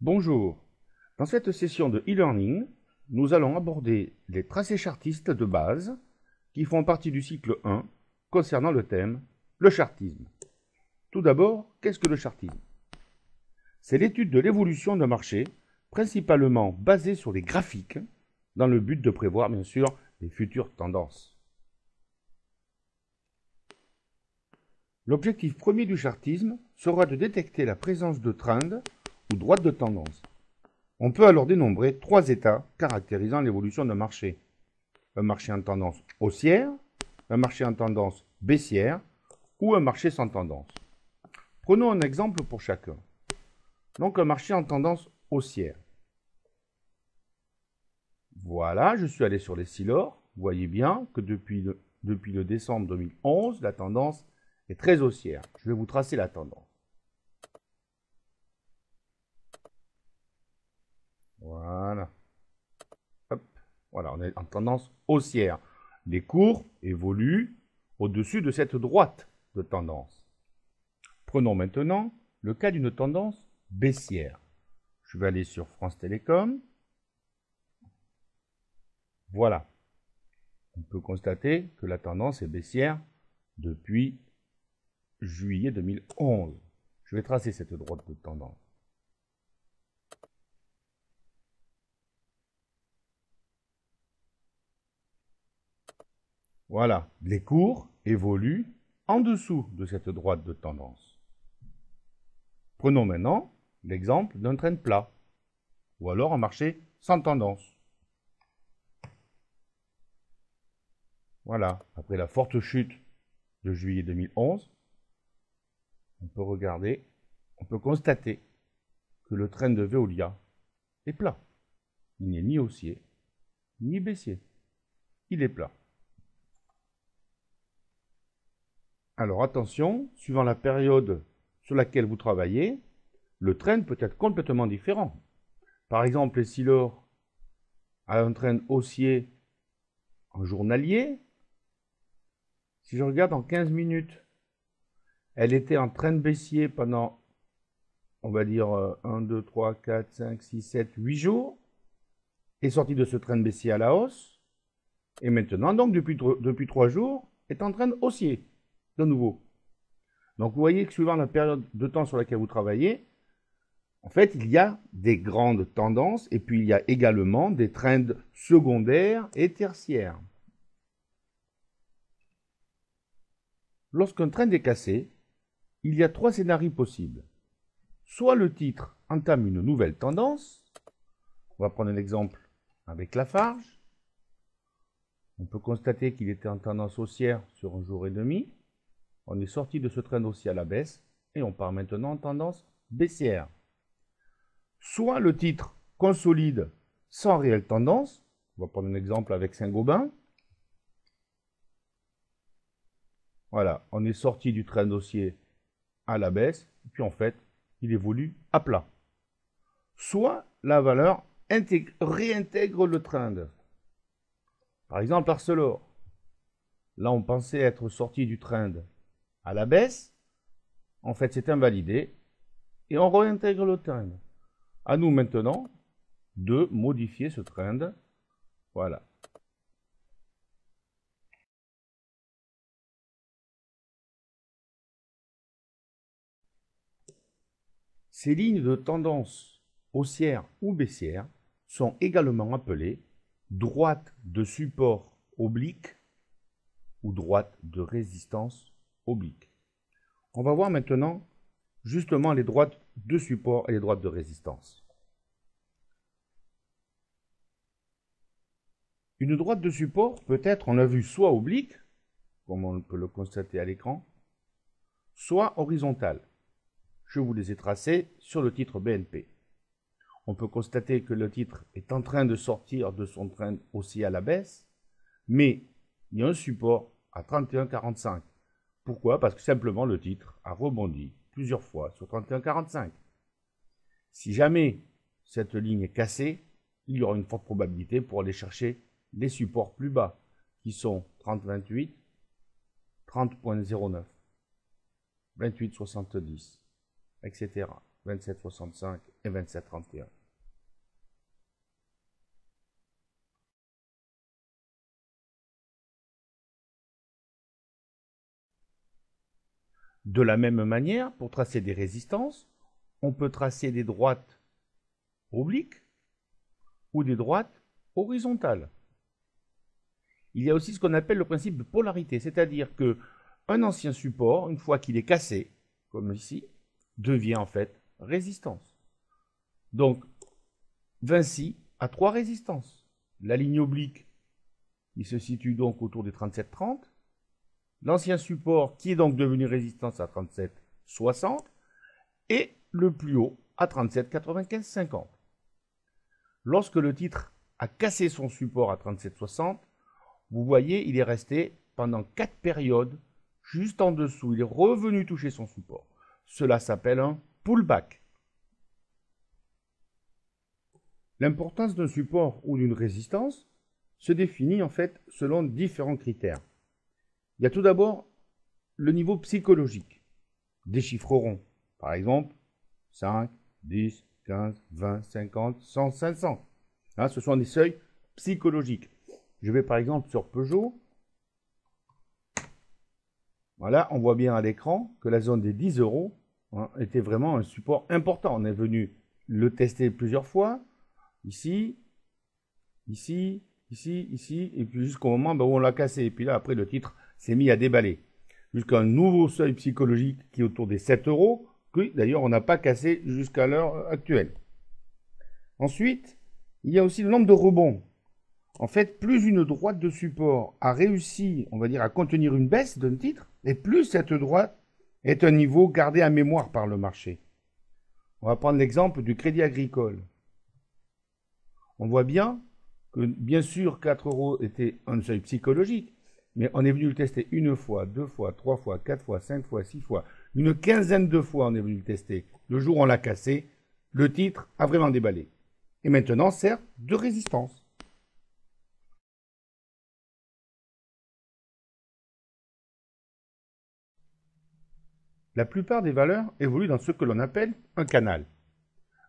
Bonjour, dans cette session de e-learning, nous allons aborder les tracés chartistes de base qui font partie du cycle 1 concernant le thème le chartisme. Tout d'abord, qu'est-ce que le chartisme? C'est l'étude de l'évolution d'un marché, principalement basée sur les graphiques, dans le but de prévoir bien sûr les futures tendances. L'objectif premier du chartisme sera de détecter la présence de trends ou droites de tendance. On peut alors dénombrer trois états caractérisant l'évolution d'un marché. Un marché en tendance haussière, un marché en tendance baissière ou un marché sans tendance. Prenons un exemple pour chacun. Donc un marché en tendance haussière. Voilà, je suis allé sur les Silor. Vous voyez bien que depuis le décembre 2011, la tendance est très haussière. Je vais vous tracer la tendance. Voilà. Hop. Voilà, on est en tendance haussière. Les cours évoluent au-dessus de cette droite de tendance. Prenons maintenant le cas d'une tendance baissière. Je vais aller sur France Télécom. Voilà. On peut constater que la tendance est baissière depuis juillet 2011. Je vais tracer cette droite de tendance. Voilà, les cours évoluent en dessous de cette droite de tendance. Prenons maintenant l'exemple d'un trend plat, ou alors un marché sans tendance. Voilà, après la forte chute de juillet 2011, on peut constater que le trend de Veolia est plat. Il n'est ni haussier, ni baissier. Il est plat. Alors attention, suivant la période sur laquelle vous travaillez, le trend peut être complètement différent. Par exemple, si l'or a un trend haussier en journalier, si je regarde en 15 minutes, elle était en trend baissier pendant, on va dire, 1, 2, 3, 4, 5, 6, 7, 8 jours, est sortie de ce trend baissier à la hausse, et maintenant, donc depuis 3 jours, est en trend haussier, de nouveau. Donc vous voyez que suivant la période de temps sur laquelle vous travaillez, en fait, il y a des grandes tendances et puis il y a également des trends secondaires et tertiaires. Lorsqu'un trend est cassé, il y a trois scénarios possibles. Soit le titre entame une nouvelle tendance. On va prendre un exemple avec Lafarge. On peut constater qu'il était en tendance haussière sur un jour et demi. On est sorti de ce trend haussier à la baisse et on part maintenant en tendance baissière. Soit le titre consolide sans réelle tendance. On va prendre un exemple avec Saint-Gobain. Voilà, on est sorti du trend haussier à la baisse, et puis en fait, il évolue à plat. Soit la valeur réintègre le trend. Par exemple, Arcelor. Là, on pensait être sorti du trend à la baisse. En fait, c'est invalidé. Et on réintègre le trend. À nous maintenant de modifier ce trend. Voilà. Ces lignes de tendance haussière ou baissière sont également appelées droite de support oblique ou droite de résistance oblique. On va voir maintenant justement les droites de support et les droites de résistance. Une droite de support peut être, on l'a vu, soit oblique, comme on peut le constater à l'écran, soit horizontale. Je vous les ai tracés sur le titre BNP. On peut constater que le titre est en train de sortir de son trend haussier à la baisse, mais il y a un support à 31,45. Pourquoi? Parce que simplement le titre a rebondi plusieurs fois sur 31,45. Si jamais cette ligne est cassée, il y aura une forte probabilité pour aller chercher les supports plus bas, qui sont 30,28, 30,09, 28,70, etc. 27,65 et 27,31. De la même manière, pour tracer des résistances, on peut tracer des droites obliques ou des droites horizontales. Il y a aussi ce qu'on appelle le principe de polarité, c'est-à-dire qu'un ancien support, une fois qu'il est cassé, comme ici, devient en fait résistance. Donc, Vinci a trois résistances. La ligne oblique, qui se situe donc autour des 37,30. L'ancien support, qui est donc devenu résistance à 37,60. Et le plus haut à 37,95,50. Lorsque le titre a cassé son support à 37,60, vous voyez, il est resté pendant 4 périodes juste en dessous. Il est revenu toucher son support. Cela s'appelle un pullback. L'importance d'un support ou d'une résistance se définit en fait selon différents critères. Il y a tout d'abord le niveau psychologique, des chiffres ronds. Par exemple, 5, 10, 15, 20, 50, 100, 500. Hein, ce sont des seuils psychologiques. Je vais par exemple sur Peugeot. Voilà, on voit bien à l'écran que la zone des 10 euros était vraiment un support important. On est venu le tester plusieurs fois. Ici, ici, ici, ici, et puis jusqu'au moment où on l'a cassé. Et puis là, après, le titre s'est mis à déballer. Jusqu'à un nouveau seuil psychologique qui est autour des 7 euros, que d'ailleurs on n'a pas cassé jusqu'à l'heure actuelle. Ensuite, il y a aussi le nombre de rebonds. En fait, plus une droite de support a réussi, on va dire, à contenir une baisse d'un titre, et plus cette droite est un niveau gardé à mémoire par le marché. On va prendre l'exemple du Crédit Agricole. On voit bien que, bien sûr, 4 euros était un seuil psychologique, mais on est venu le tester une fois, deux fois, trois fois, quatre fois, 5 fois, 6 fois. Une quinzaine de fois, on est venu le tester. Le jour où on l'a cassé, le titre a vraiment déballé. Et maintenant, sert de résistance. La plupart des valeurs évoluent dans ce que l'on appelle un canal.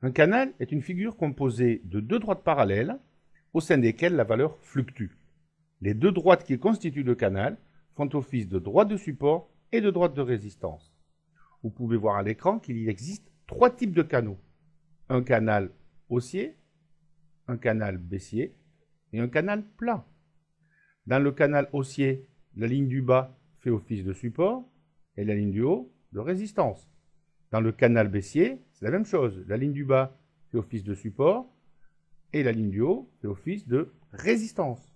Un canal est une figure composée de deux droites parallèles au sein desquelles la valeur fluctue. Les deux droites qui constituent le canal font office de droite de support et de droite de résistance. Vous pouvez voir à l'écran qu'il existe trois types de canaux. Un canal haussier, un canal baissier et un canal plat. Dans le canal haussier, la ligne du bas fait office de support et la ligne du haut de résistance. Dans le canal baissier, c'est la même chose. La ligne du bas fait office de support et la ligne du haut fait office de résistance.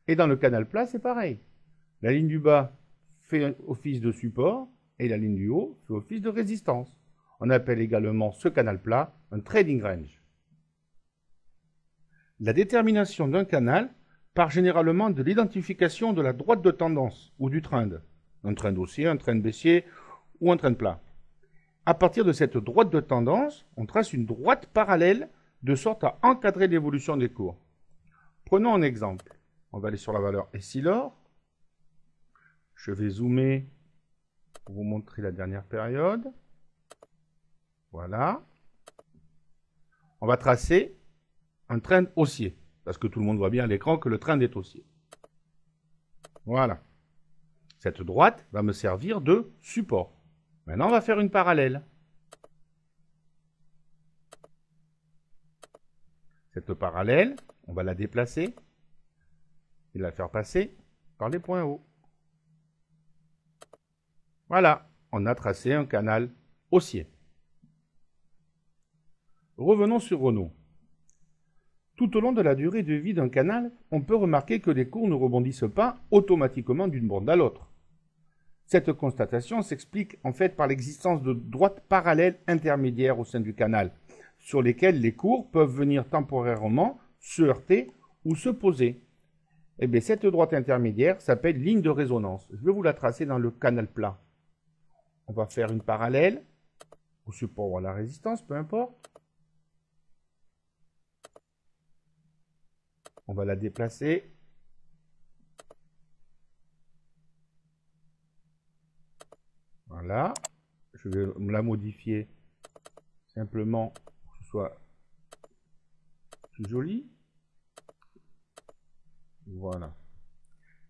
Et dans le canal plat, c'est pareil. La ligne du bas fait office de support et la ligne du haut fait office de résistance. On appelle également ce canal plat un trading range. La détermination d'un canal part généralement de l'identification de la droite de tendance ou du trend. Un trend haussier, un trend baissier ou un trend plat. À partir de cette droite de tendance, on trace une droite parallèle de sorte à encadrer l'évolution des cours. Prenons un exemple. On va aller sur la valeur Essilor. Je vais zoomer pour vous montrer la dernière période. Voilà. On va tracer un trend haussier, parce que tout le monde voit bien à l'écran que le trend est haussier. Voilà. Cette droite va me servir de support. Maintenant, on va faire une parallèle. Cette parallèle, on va la déplacer et la faire passer par les points hauts. Voilà, on a tracé un canal haussier. Revenons sur Renault. Tout au long de la durée de vie d'un canal, on peut remarquer que les cours ne rebondissent pas automatiquement d'une bande à l'autre. Cette constatation s'explique en fait par l'existence de droites parallèles intermédiaires au sein du canal, sur lesquelles les cours peuvent venir temporairement se heurter ou se poser. Eh bien, cette droite intermédiaire s'appelle ligne de résonance. Je vais vous la tracer dans le canal plat. On va faire une parallèle au support ou à la résistance, peu importe. On va la déplacer. Voilà. Je vais la modifier simplement que ce soit plus joli. Voilà.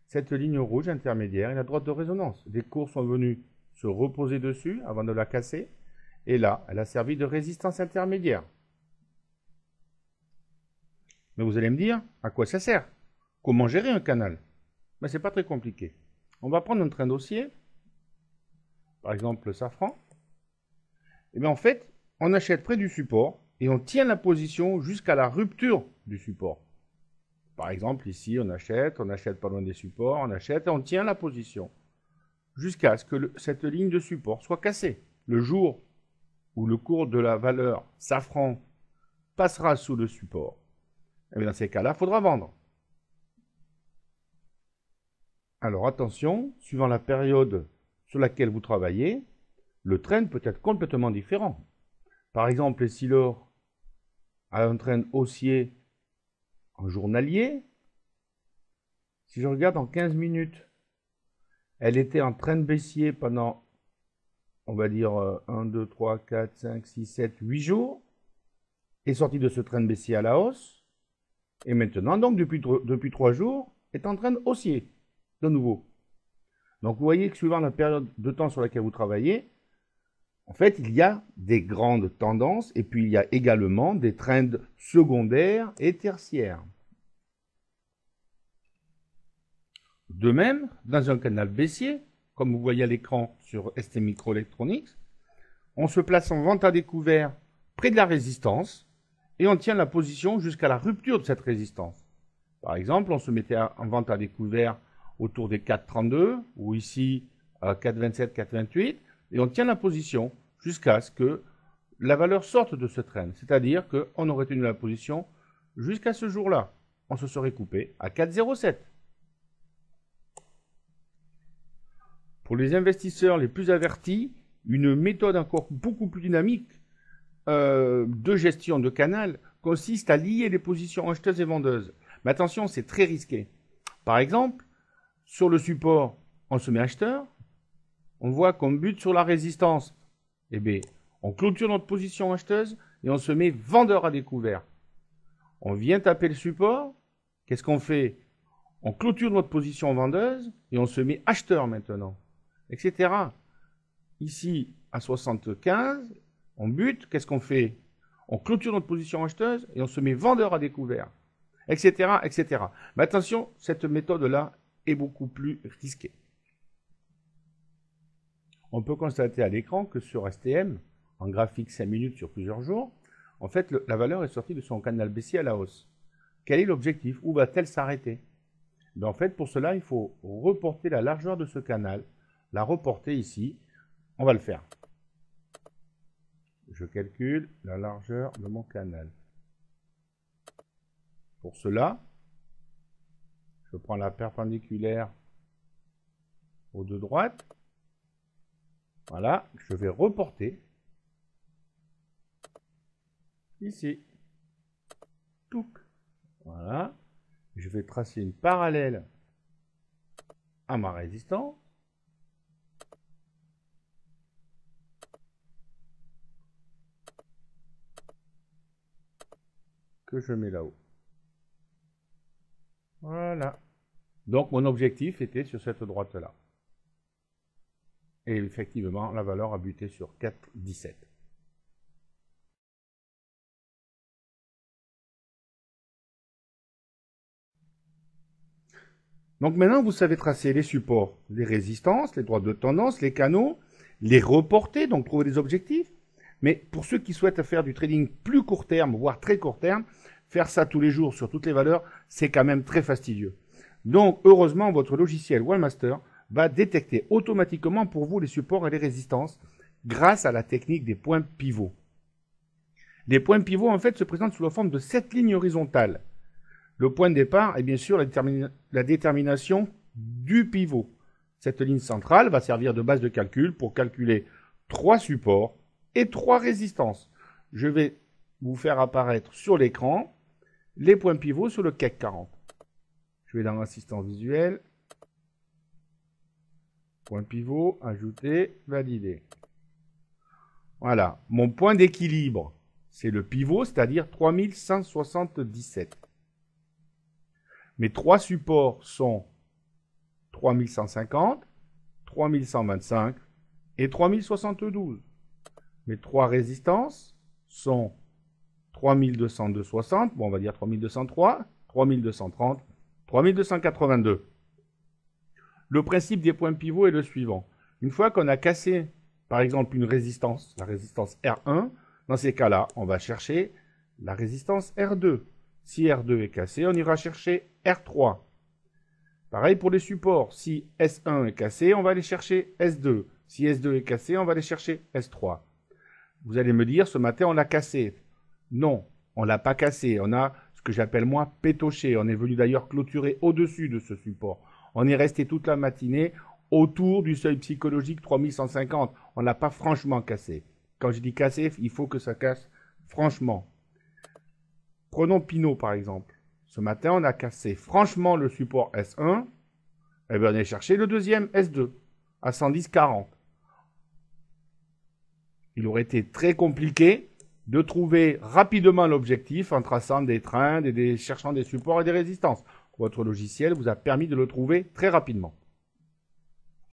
Cette ligne rouge intermédiaire est la droite de résonance. Des cours sont venus se reposer dessus avant de la casser. Et là, elle a servi de résistance intermédiaire. Mais vous allez me dire, à quoi ça sert? Comment gérer un canal? Ben, c'est pas très compliqué. On va prendre un train dossier, par exemple le Safran. Et bien en fait, on achète près du support et on tient la position jusqu'à la rupture du support. Par exemple, ici, on achète pas loin des supports, on achète et on tient la position jusqu'à ce que cette ligne de support soit cassée. Le jour où le cours de la valeur Safran passera sous le support, et bien dans ces cas-là, il faudra vendre. Alors attention, suivant la période sur laquelle vous travaillez, le trend peut être complètement différent. Par exemple, si l'or a un trend haussier en journalier, si je regarde en 15 minutes, elle était en trend baissier pendant, on va dire, 1, 2, 3, 4, 5, 6, 7, 8 jours, est sortie de ce trend baissier à la hausse, et maintenant, donc, depuis 3 jours, est en trend haussier, de nouveau. Donc, vous voyez que suivant la période de temps sur laquelle vous travaillez, en fait, il y a des grandes tendances, et puis il y a également des trends secondaires et tertiaires. De même, dans un canal baissier, comme vous voyez à l'écran sur ST Microelectronics, on se place en vente à découvert près de la résistance et on tient la position jusqu'à la rupture de cette résistance. Par exemple, on se mettait en vente à découvert autour des 4,32 ou ici 4,27, 4,28 et on tient la position jusqu'à ce que la valeur sorte de ce trend. C'est-à-dire qu'on aurait tenu la position jusqu'à ce jour-là. On se serait coupé à 4,07. Pour les investisseurs les plus avertis, une méthode encore beaucoup plus dynamique de gestion de canal consiste à lier les positions acheteuses et vendeuses. Mais attention, c'est très risqué. Par exemple, sur le support, on se met acheteur, on voit qu'on bute sur la résistance. Eh bien, on clôture notre position acheteuse et on se met vendeur à découvert. On vient taper le support, qu'est-ce qu'on fait? On clôture notre position vendeuse et on se met acheteur maintenant, etc. Ici, à 75, on bute, qu'est-ce qu'on fait? On clôture notre position acheteuse et on se met vendeur à découvert, etc., etc. Mais attention, cette méthode-là est beaucoup plus risquée. On peut constater à l'écran que sur STM, en graphique 5 minutes sur plusieurs jours, en fait, la valeur est sortie de son canal baissier à la hausse. Quel est l'objectif? Où va-t-elle s'arrêter? Ben, en fait, pour cela, il faut reporter la largeur de ce canal, la reporter ici. On va le faire. Je calcule la largeur de mon canal. Pour cela, je prends la perpendiculaire aux deux droites. Voilà, je vais reporter ici. Touc. Voilà. Je vais tracer une parallèle à ma résistance. Que je mets là-haut. Voilà. Donc mon objectif était sur cette droite-là. Et effectivement, la valeur a buté sur 4,17. Donc maintenant, vous savez tracer les supports, les résistances, les droites de tendance, les canaux, les reporter, donc trouver des objectifs. Mais pour ceux qui souhaitent faire du trading plus court terme, voire très court terme, faire ça tous les jours sur toutes les valeurs, c'est quand même très fastidieux. Donc, heureusement, votre logiciel Wallmaster va détecter automatiquement pour vous les supports et les résistances grâce à la technique des points pivots. Les points pivots, en fait, se présentent sous la forme de 7 lignes horizontales. Le point de départ est bien sûr la détermination du pivot. Cette ligne centrale va servir de base de calcul pour calculer 3 supports et 3 résistances. Je vais vous faire apparaître sur l'écran les points pivots sur le CAC 40. Je vais dans l'assistant visuel, point pivot, ajouter, valider. Voilà, mon point d'équilibre, c'est le pivot, c'est-à-dire 3177. Mes trois supports sont 3150, 3125 et 3072. Mes trois résistances sont 3260, bon on va dire 3203, 3230, 3282. Le principe des points pivots est le suivant. Une fois qu'on a cassé, par exemple, une résistance, la résistance R1, dans ces cas-là, on va chercher la résistance R2. Si R2 est cassé, on ira chercher R3. Pareil pour les supports. Si S1 est cassé, on va aller chercher S2. Si S2 est cassé, on va aller chercher S3. Vous allez me dire, ce matin, on l'a cassé. Non, on ne l'a pas cassé. On a ce que j'appelle moi pétoché. On est venu d'ailleurs clôturer au-dessus de ce support. On est resté toute la matinée autour du seuil psychologique 3150. On ne l'a pas franchement cassé. Quand je dis cassé, il faut que ça casse franchement. Prenons Pinot par exemple. Ce matin, on a cassé franchement le support S1. Et bien, on est cherché le deuxième S2 à 110,40. Il aurait été très compliqué de trouver rapidement l'objectif en traçant des trends, cherchant des supports et des résistances. Votre logiciel vous a permis de le trouver très rapidement.